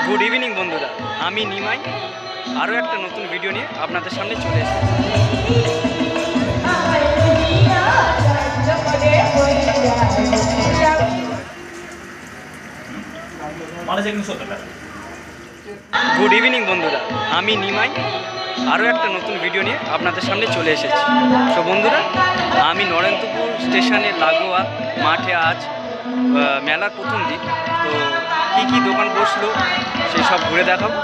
Good evening বন্ধুরা, আমি নিমাই আরও একটা নতুন ভিডিও নিয়ে আপনাদের সামনে চলে এসেছি। গুড ইভিনিং বন্ধুরা, আমি নিমাই আরও একটা নতুন ভিডিও নিয়ে আপনাদের সামনে চলে এসেছি। তো বন্ধুরা, আমি নরেন্দ্রপুর স্টেশনের লাগোয়া মাঠে আজ মেলার প্রথম দিন। তো কী কী দোকান বসলো সেই সব ঘুরে দেখাবো,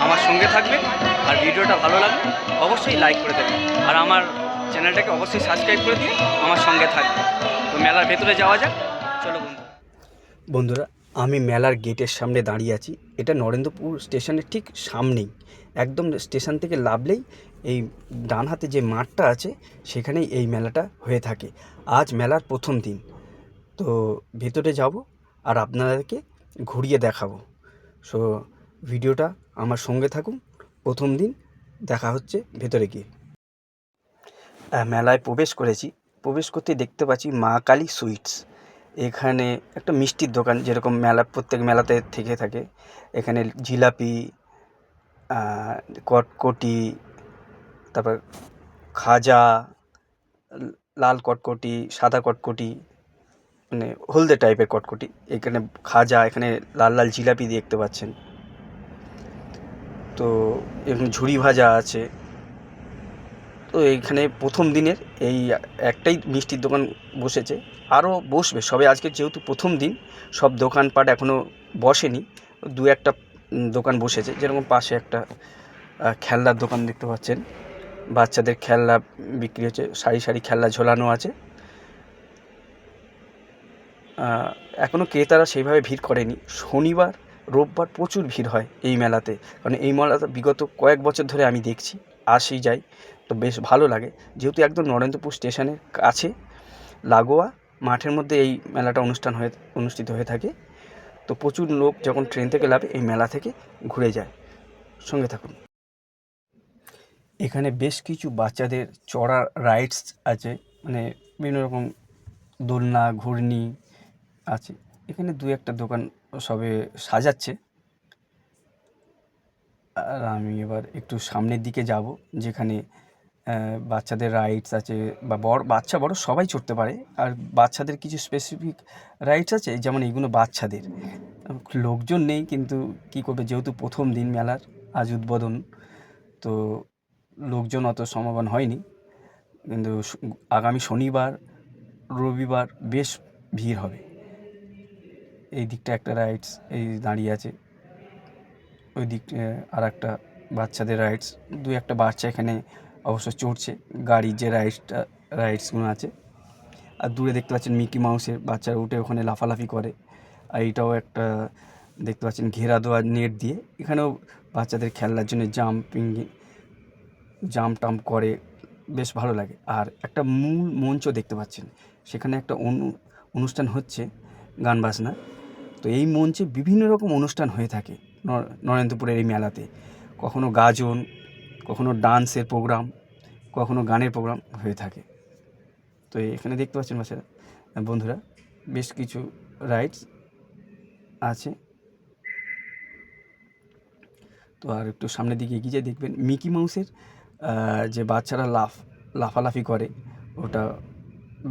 আমার সঙ্গে থাকবেন। আর ভিডিওটা ভালো লাগলে অবশ্যই লাইক করে দেবেন, আর আমার চ্যানেলটাকে অবশ্যই সাবস্ক্রাইব করে দিয়ে আমার সঙ্গে থাকবেন। তো মেলার ভেতরে যাওয়া যাক, চলো বন্ধুরা। আমি মেলার গেটের সামনে দাঁড়িয়ে আছি। এটা নরেন্দ্রপুর স্টেশনের ঠিক সামনেই, একদম স্টেশন থেকে নামলেই এই ডান হাতে যে মাঠটা আছে সেখানেই এই মেলাটা হয়ে থাকে। আজ মেলার প্রথম দিন, তো ভেতরে যাব আর আপনাদেরকে ঘুরিয়ে দেখাবো। সো ভিডিওটা আমার সঙ্গে থাকুন। প্রথম দিন দেখা হচ্ছে ভেতরে গিয়ে। মেলায় প্রবেশ করেছি। প্রবেশ করতে দেখতে পাচ্ছি মা কালী সুইটস। এখানে একটা মিষ্টির দোকান, যেরকম মেলা প্রত্যেক মেলাতে থেকে থাকে। এখানে জিলাপি, কটকটি, তারপর খাজা, লাল কটকটি, সাদা কটকটি, মানে হলদে টাইপের কটকটি, এখানে খাজা, এখানে লাল লাল জিলাপি দেখতে পাচ্ছেন। তো এখানে ঝুড়ি ভাজা আছে। তো এইখানে প্রথম দিনের এই একটাই মিষ্টির দোকান বসেছে, আরও বসবে সবে। আজকে যেহেতু প্রথম দিন, সব দোকানপাট এখনও বসেনি, দু একটা দোকান বসেছে। যেরকম পাশে একটা খেলনার দোকান দেখতে পাচ্ছেন, বাচ্চাদের খেলনা বিক্রি হচ্ছে, সারি সারি খেলনা ঝোলানো আছে। এখনও ক্রেতারা সেইভাবে ভিড় করেনি। শনিবার রোববার প্রচুর ভিড় হয় এই মেলাতে, কারণ এই মেলাতে বিগত কয়েক বছর ধরে আমি দেখছি, আসি যাই, তো বেশ ভালো লাগে। যেহেতু একদম নরেন্দ্রপুর স্টেশনের কাছে লাগোয়া মাঠের মধ্যে এই মেলাটা অনুষ্ঠিত হয়ে থাকে। তো প্রচুর লোক যখন ট্রেন থেকে নামে এই মেলা থেকে ঘুরে যায়। সঙ্গে থাকুন। এখানে বেশ কিছু বাচ্চাদের চড়ার রাইডস আছে, মানে বিভিন্ন রকম দোলনা, ঘুরনি আছে। এখানে দু একটা দোকান সবে সাজাচ্ছে। আর আমি এবার একটু সামনের দিকে যাব, যেখানে বাচ্চাদের রাইডস আছে, বা বাচ্চা বড় সবাই চড়তে পারে। আর বাচ্চাদের কিছু স্পেসিফিক রাইডস আছে, যেমন এইগুলো বাচ্চাদের। লোকজন নেই, কিন্তু কী করবে, যেহেতু প্রথম দিন মেলার, আজ উদ্বোধন, তো লোকজন অত সমাগম হয়নি। কিন্তু আগামী শনিবার রবিবার বেশ ভিড় হবে। এই দিকটা একটা রাইডস এই দাঁড়িয়ে আছে, ওই দিক আর একটা বাচ্চাদের রাইডস। দু একটা বাচ্চা এখানে অবশ্য চড়ছে গাড়ির যে রাইডসগুলো আছে। আর দূরে দেখতে পাচ্ছেন মিকি মাউসের বাচ্চারা উঠে ওখানে লাফালাফি করে। আর এইটাও একটা দেখতে পাচ্ছেন ঘেরা দেওয়া নেট দিয়ে, এখানেও বাচ্চাদের খেলার জন্য জাম্প টাম্প করে, বেশ ভালো লাগে। আর একটা মূল মঞ্চ দেখতে পাচ্ছেন, সেখানে একটা অনুষ্ঠান হচ্ছে, গান বাজনা। তো এই মঞ্চে বিভিন্ন রকম অনুষ্ঠান হয়ে থাকে নরেন্দ্রপুরের এই মেলাতে। কখনো গাজন, কখনো ডান্সের প্রোগ্রাম, কখনো গানের প্রোগ্রাম হয়ে থাকে। তো এখানে দেখতে পাচ্ছেন বাচ্চারা, বন্ধুরা, বেশ কিছু রাইডস আছে। তো আর একটু সামনের দিকে এগিয়ে যেয়ে দেখবেন মিকি মাউসের যে বাচ্চারা লাফালাফি করে, ওটা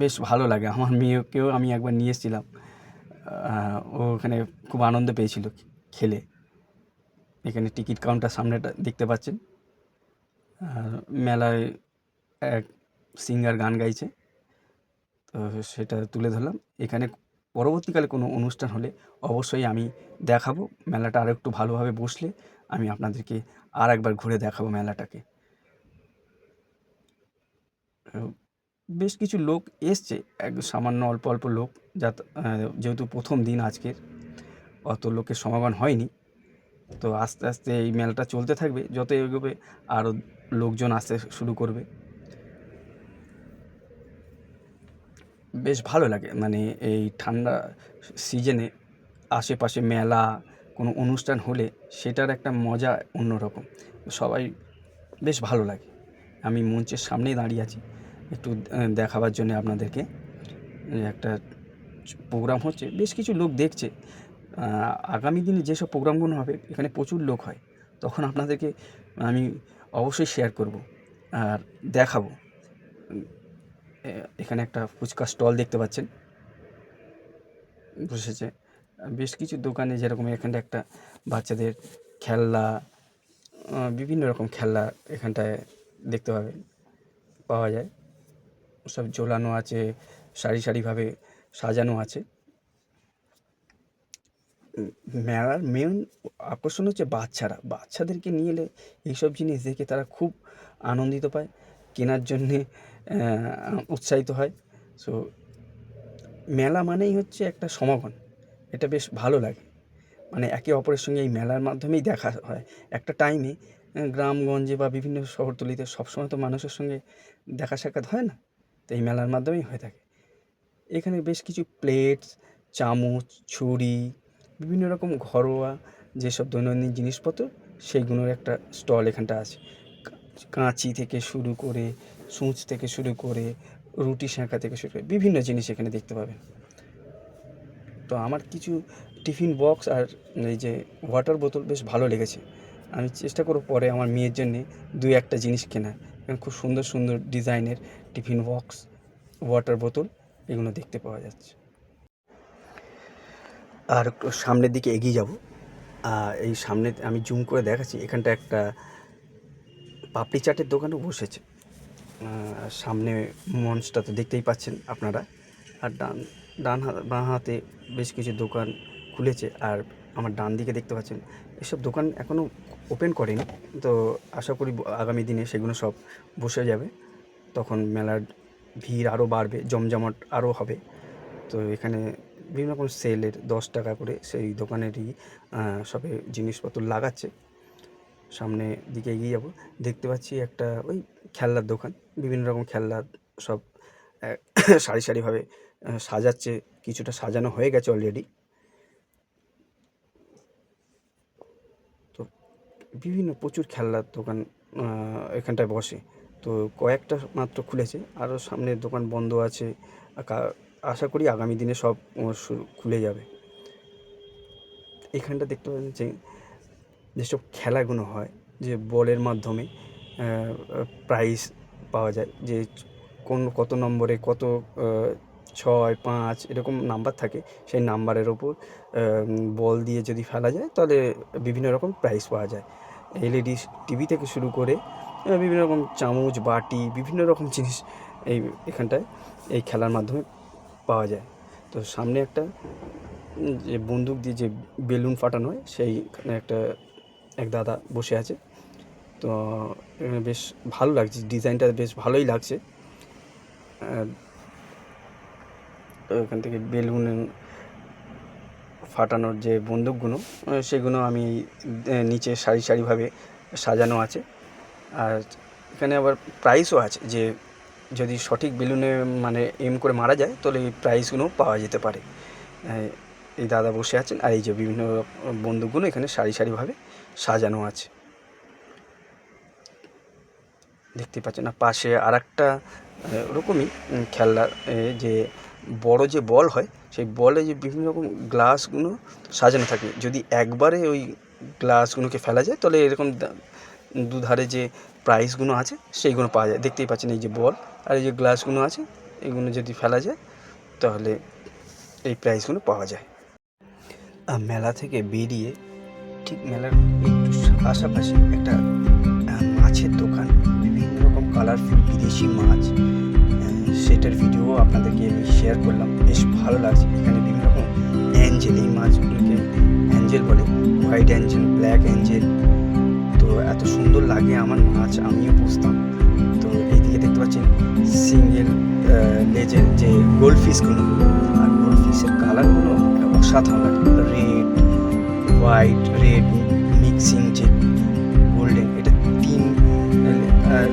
বেশ ভালো লাগে। আমার মেয়েকেও আমি একবার নিয়ে এসেছিলাম, ও ওখানে খুব আনন্দ পেয়েছিল খেলে। এখানে টিকিট কাউন্টার সামনেটা দেখতে পাচ্ছেন। মেলায় এক সিঙ্গার গান গাইছে, তো সেটা তুলে ধরলাম। এখানে পরবর্তীকালে কোনো অনুষ্ঠান হলে অবশ্যই আমি দেখাবো। মেলাটা আরও একটু ভালোভাবে বসলে আমি আপনাদেরকে আর একবার ঘুরে দেখাবো মেলাটাকে। বেশ কিছু লোক এসছে, সামান্য অল্প অল্প লোক, যেহেতু প্রথম দিন আজকের, অত লোকের সমাগম হয়নি। তো আস্তে আস্তে এই মেলাটা চলতে থাকবে, যত এগোবে আরও লোকজন আসতে শুরু করবে। বেশ ভালো লাগে, মানে এই ঠান্ডা সিজনে আশেপাশে মেলা, কোনো অনুষ্ঠান হলে সেটার একটা মজা অন্যরকম। সবাই বেশ ভালো লাগে। আমি মঞ্চের সামনেই দাঁড়িয়ে আছি, একটু দেখাবার জন্য আপনাদেরকে। একটা প্রোগ্রাম হচ্ছে, বেশ কিছু লোক দেখছে। আগামী দিনে যেসব প্রোগ্রামগুলো হবে এখানে প্রচুর লোক হয়, তখন আপনাদেরকে আমি অবশ্যই শেয়ার করব আর দেখাবো। এখানে একটা ফুচকা স্টল দেখতে পাচ্ছেন বসেছে। বেশ কিছু দোকানে যেরকম এখানটা একটা বাচ্চাদের খেলনা, বিভিন্ন রকম খেলনা এখানটায় দেখতে পাওয়া যায়। সব ঝোলানো আছে, সারি সারিভাবে সাজানো আছে। মেলার মেন আকর্ষণ হচ্ছে বাচ্চাদেরকে নিয়ে এলে এইসব জিনিস দেখে তারা খুব আনন্দিত পায়, কেনার জন্যে উৎসাহিত হয়। সো মেলা মানেই হচ্ছে একটা সমাগম, এটা বেশ ভালো লাগে। মানে একে অপরের সঙ্গে এই মেলার মাধ্যমেই দেখা হয়। একটা টাইমে গ্রামগঞ্জে বা বিভিন্ন শহরতলিতে সবসময় তো মানুষের সঙ্গে দেখা সাক্ষাৎ হয় না, তো এই মেলার মাধ্যমেই হয়ে থাকে। এখানে বেশ কিছু প্লেটস, চামচ, ছুরি, বিভিন্ন রকম ঘরোয়া যেসব দৈনন্দিন জিনিসপত্র সেইগুলোর একটা স্টল এখানটা আছে। কাঁচি থেকে শুরু করে, সূঁচ থেকে শুরু করে, রুটি সেঁকা থেকে শুরু করে বিভিন্ন জিনিস এখানে দেখতে পাবেন। তো আমার কিছু টিফিন বক্স আর এই যে ওয়াটার বোতল বেশ ভালো লেগেছে। আমি চেষ্টা করব পরে আমার মেয়ের জন্যে 2-1টা জিনিস কেনার। এখানে খুব সুন্দর সুন্দর ডিজাইনের টিফিন বক্স, ওয়াটার বোতল এগুলো দেখতে পাওয়া যাচ্ছে। আর একটু সামনের দিকে এগিয়ে যাব। এই সামনে আমি জুম করে দেখাচ্ছি, এখানটা একটা পাপড়ি চাটের দোকানও বসেছে। সামনে মঞ্চটা তো দেখতেই পাচ্ছেন আপনারা। আর বাঁ হাতে বেশ কিছু দোকান খুলেছে। আর আমার ডান দিকে দেখতে পাচ্ছেন এসব দোকান এখনও ওপেন করেনি, তো আশা করি আগামী দিনে সেগুলো সব বসে যাবে। তখন মেলার ভিড় আরও বাড়বে, জমজমাট আরও হবে। তো এখানে বিভিন্ন রকম সেলের 10 টাকা করে সেই দোকানেরই সবে জিনিসপত্র লাগাচ্ছে। সামনে দিকে এগিয়ে যাব, দেখতে পাচ্ছি একটা ওই খেলনার দোকান, বিভিন্ন রকম খেলনা সব সারি সারিভাবে সাজাচ্ছে। কিছুটা সাজানো হয়ে গেছে অলরেডি। তো প্রচুর খেলনার দোকান এখানটায় বসে, তো কয়েকটা মাত্র খুলেছে, আরও সামনের দোকান বন্ধ আছে। আশা করি আগামী দিনে সব খুলে যাবে। এখানটা দেখতে পাচ্ছেন যে যেসব খেলাগুলো হয়, যে বলের মাধ্যমে প্রাইজ পাওয়া যায়, যে কত নম্বরে কত 6, 5 এরকম নাম্বার থাকে। সেই নাম্বারের ওপর বল দিয়ে যদি ফেলা যায় তাহলে বিভিন্ন রকম প্রাইজ পাওয়া যায়। LED টিভি থেকে শুরু করে বিভিন্ন রকম চামচ, বাটি, বিভিন্ন রকম জিনিস এখানটায় এই খেলার মাধ্যমে পাওয়া যায়। তো সামনে একটা যে বন্দুক দিয়ে যে বেলুন ফাটানো হয়, সেইখানে এক দাদা বসে আছে। তো বেশ ভালো লাগছে, ডিজাইনটা বেশ ভালোই লাগছে। এখান থেকে বেলুন ফাটানোর যে বন্দুকগুলো, সেগুলো আমি নিচে সারি সারিভাবে সাজানো আছে। আর এখানে আবার প্রাইসও আছে, যে যদি সঠিক বেলুনে মানে এম করে মারা যায় তাহলে এই প্রাইসগুলো পাওয়া যেতে পারে। এই দাদা বসে আছেন, আর এই যে বিভিন্ন বন্দুকগুলো এখানে সারি সারিভাবে সাজানো আছে দেখতে পাচ্ছেন। না পাশে আর একটা ওরকমই খেলনা, যে বড় যে বল হয়, সেই বলে যে বিভিন্ন রকম গ্লাসগুলো সাজানো থাকে। যদি একবারে ওই গ্লাসগুলোকে ফেলা যায় তাহলে এরকম দুধারে যে প্রাইসগুলো আছে সেইগুলো পাওয়া যায়। দেখতেই পাচ্ছেন এই যে বল আর এই যে গ্লাসগুলো আছে, এগুলো যদি ফেলা যায় তাহলে এই প্রাইসগুলো পাওয়া যায়। মেলা থেকে বেরিয়ে ঠিক মেলার একটু পাশাপাশি একটা মাছের দোকান, বিভিন্ন রকম কালারফুল বিদেশি মাছ, সেটার ভিডিও আপনাদেরকে আমি শেয়ার করলাম। বেশ ভালো লাগছে। এখানে বিভিন্ন রকম অ্যাঞ্জেল, এই মাছগুলোকে অ্যাঞ্জেল বলে, হোয়াইট অ্যাঞ্জেল, ব্ল্যাক অ্যাঞ্জেল। তো এত সুন্দর লাগে আমার মাছ, আমিও পুষতাম। তো এইদিকে দেখতে পাচ্ছেন সিঙ্গেল লেজের যে গোল্ড ফিশগুলো, আর গোল্ড ফিশের কালারগুলো অসাধারণ লাগে। রেড, হোয়াইট, রেড মিক্সিং যে গোল্ডেন, এটা 3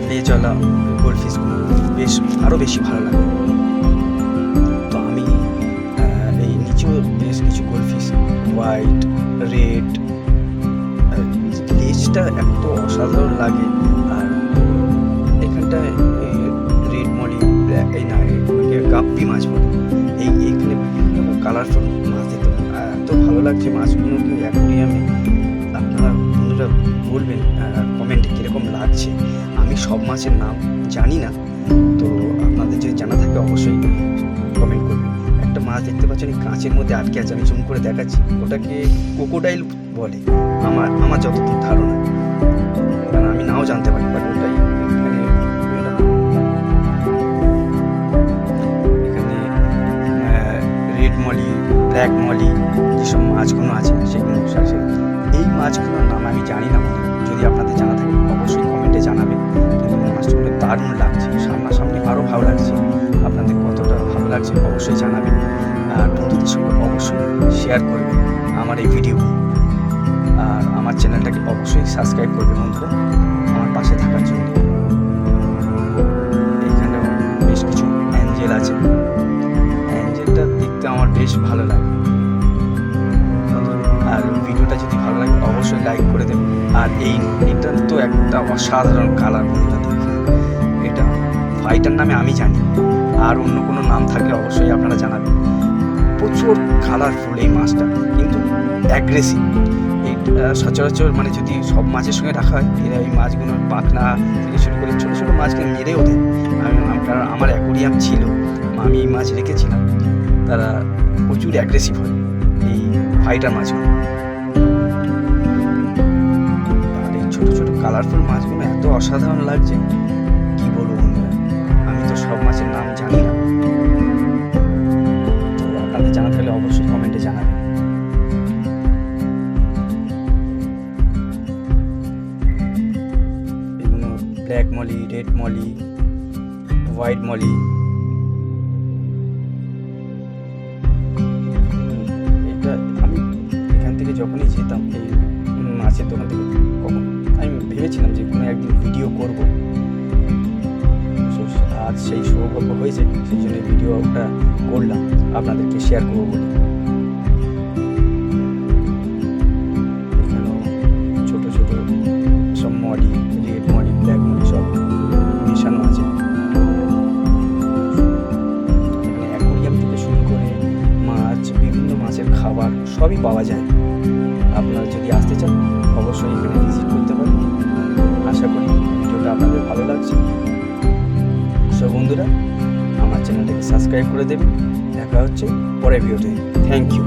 লেজওয়ালা গোল্ড ফিশগুলো বেশ আরও বেশি ভালো লাগে। তো আমি এই নিচেও বেশ কিছু গোল্ড ফিশ, হোয়াইট, রেড, লেজটা এত অসাধারণ লাগে। আর এখানটায় রেড মলি, এই না, এগুলোকে গাপ্পি মাছ বলে। এখানে বিভিন্ন কালারফুল মাছ দেখতে পাবেন। এত ভালো লাগছে মাছগুলোকে অ্যাকোরিয়ামে। আপনারা বন্ধুরা বলবেন কমেন্টে কীরকম লাগছে। আমি সব মাছের নাম জানি না, তো আপনাদের যদি জানা থাকে অবশ্যই কমেন্ট করবেন। একটা মাছ দেখতে পাচ্ছেন এই কাঁচের মধ্যে আটকে আছে, আমি জুম করে দেখাচ্ছি। ওটাকে ক্রোকোডাইল বলে আমার যতদূর ধারণা, কারণ আমি নাও জানতে পারি, বাট ওটাই এখানে রেড মলি, ব্ল্যাক মলি যেসব মাছগুলো আছে সেগুলো এই মাছগুলোর নাম আমি জানি না বন্ধু। যদি আপনাদের জানা থাকে অবশ্যই কমেন্টে জানাবেন। কিন্তু মাছগুলো দারুণ লাগছে, সামনাসামনি আরও ভালো লাগছে। আপনাদের কতটা ভালো লাগছে অবশ্যই জানাবেন, আর বন্ধুদের সঙ্গে অবশ্যই শেয়ার করবেন আমার এই ভিডিও। আর আমার চ্যানেলটাকে অবশ্যই সাবস্ক্রাইব করবেন বন্ধুরা আমার পাশে থাকার জন্য। এইখানে বেশ কিছু অ্যাঞ্জেল আছে, অ্যাঞ্জেলটা দেখতে আমার বেশ ভালো লাগে। আর ভিডিওটা যদি ভালো লাগে অবশ্যই লাইক করে দেবেন। আর এটা তো একটা অসাধারণ কালার বন্ধুরা, দেখুন এটা ফাইটার নামে আমি জানি, আর অন্য কোনো নাম থাকলে অবশ্যই আপনারা জানাবেন। প্রচুর কালারফুল এই মাছটা, কিন্তু অ্যাগ্রেসিভ। এইটা সচরাচর মানে যদি সব মাছের সঙ্গে রাখা হয়, এরা এই মাছগুলোর পাখনা থেকে শুরু করে ছোটো ছোটো মাছকে মেরেও দেয়। কারণ আমার অ্যাকোরিয়াম ছিল, আমি এই মাছ রেখেছিলাম, তারা প্রচুর অ্যাগ্রেসিভ হয় এই ফাইটার মাছগুলো। আর এই ছোটো ছোটো কালারফুল মাছগুলো এত অসাধারণ লাগছে কি বলবো বন্ধুরা। আমি তো সব মাছের নাম জানি না, তো আপনাদের জানা থাকলে অবশ্যই কমেন্টে জানাবেন। এগুলো black molly, red Moli, white molly. এটা আমি এখান থেকে যখনই যেতাম এই মাছের দোকান থেকে, কখন আমি ভেবেছিলাম যে কোনো একদিন ভিডিও করব। আজ সেই সৌভাগ্য হয়েছে, সেই জন্য ভিডিওটা করলাম, আপনাদেরকে শেয়ার করবো বলে। এখানেও ছোটো ছোটো সব molly, red molly, black molly সব মেশানো আছে। এখানে অ্যাকোরিয়াম থেকে শুরু করে মাছ, বিভিন্ন মাছের খাবার সবই পাওয়া যায়। আপনারা যদি আসতে চান অবশ্যই এখানে ভিজিট করতে পারেন। আশা করি ভিডিওটা আপনাদের ভালো লাগছে। সব বন্ধুরা আমার চ্যানেলটাকে সাবস্ক্রাইব করে দেবেন। দেখা হচ্ছে পরের ভিডিওতে। Thank you.